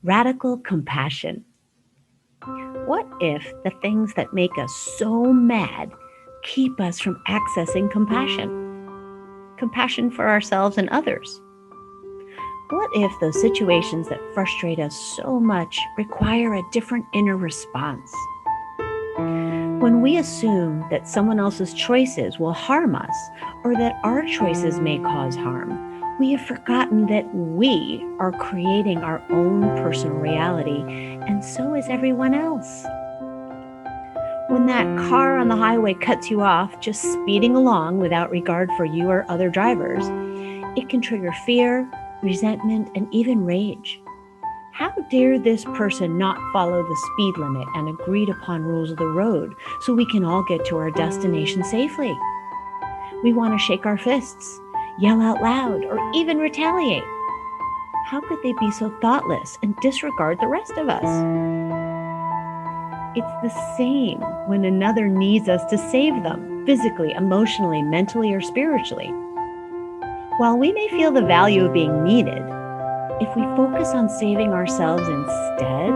Radical compassion. What if the things that make us so mad keep us from accessing compassion? Compassion for ourselves and others. What if those situations that frustrate us so much require a different inner response? When we assume that someone else's choices will harm us or that our choices may cause harm, we have forgotten that we are creating our own personal reality, and so is everyone else. When that car on the highway cuts you off just speeding along without regard for you or other drivers, it can trigger fear, resentment, and even rage. How dare this person not follow the speed limit and agreed upon rules of the road so we can all get to our destination safely? We want to shake our fists, yell out loud, or even retaliate. How could they be so thoughtless and disregard the rest of us? It's the same when another needs us to save them, physically, emotionally, mentally, or spiritually. While we may feel the value of being needed, if we focus on saving ourselves instead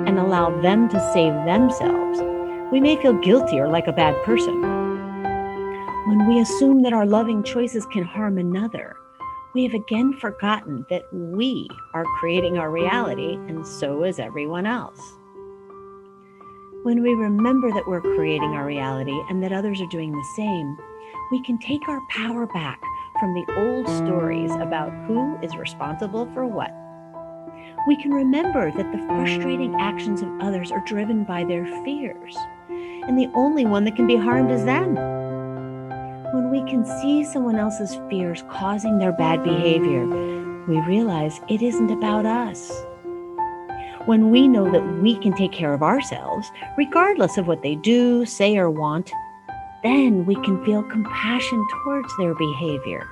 and allow them to save themselves, we may feel guilty or like a bad person. When we assume that our loving choices can harm another, we have again forgotten that we are creating our reality, and so is everyone else. When we remember that we're creating our reality and that others are doing the same, we can take our power back from the old stories about who is responsible for what. We can remember that the frustrating actions of others are driven by their fears, and the only one that can be harmed is them. When we can see someone else's fears causing their bad behavior, we realize it isn't about us. When we know that we can take care of ourselves, regardless of what they do, say, or want, then we can feel compassion towards their behavior.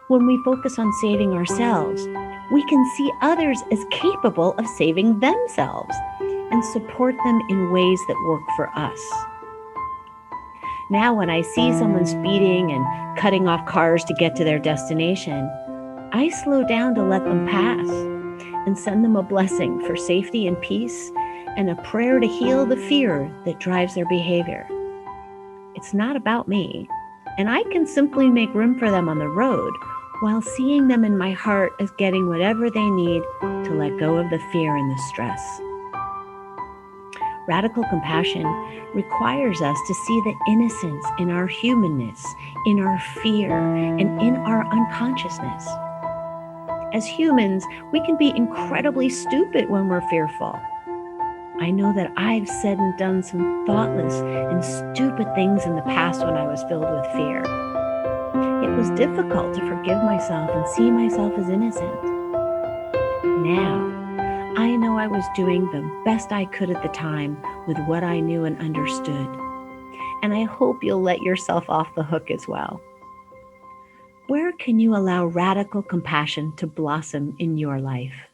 When we focus on saving ourselves, we can see others as capable of saving themselves and support them in ways that work for us. Now, when I see someone speeding and cutting off cars to get to their destination, I slow down to let them pass and send them a blessing for safety and peace and a prayer to heal the fear that drives their behavior. It's not about me, and I can simply make room for them on the road while seeing them in my heart as getting whatever they need to let go of the fear and the stress. Radical compassion requires us to see the innocence in our humanness, in our fear, and in our unconsciousness. As humans, we can be incredibly stupid when we're fearful. I know that I've said and done some thoughtless and stupid things in the past when I was filled with fear. It was difficult to forgive myself and see myself as innocent. Now, I know I was doing the best I could at the time with what I knew and understood. And I hope you'll let yourself off the hook as well. Where can you allow radical compassion to blossom in your life?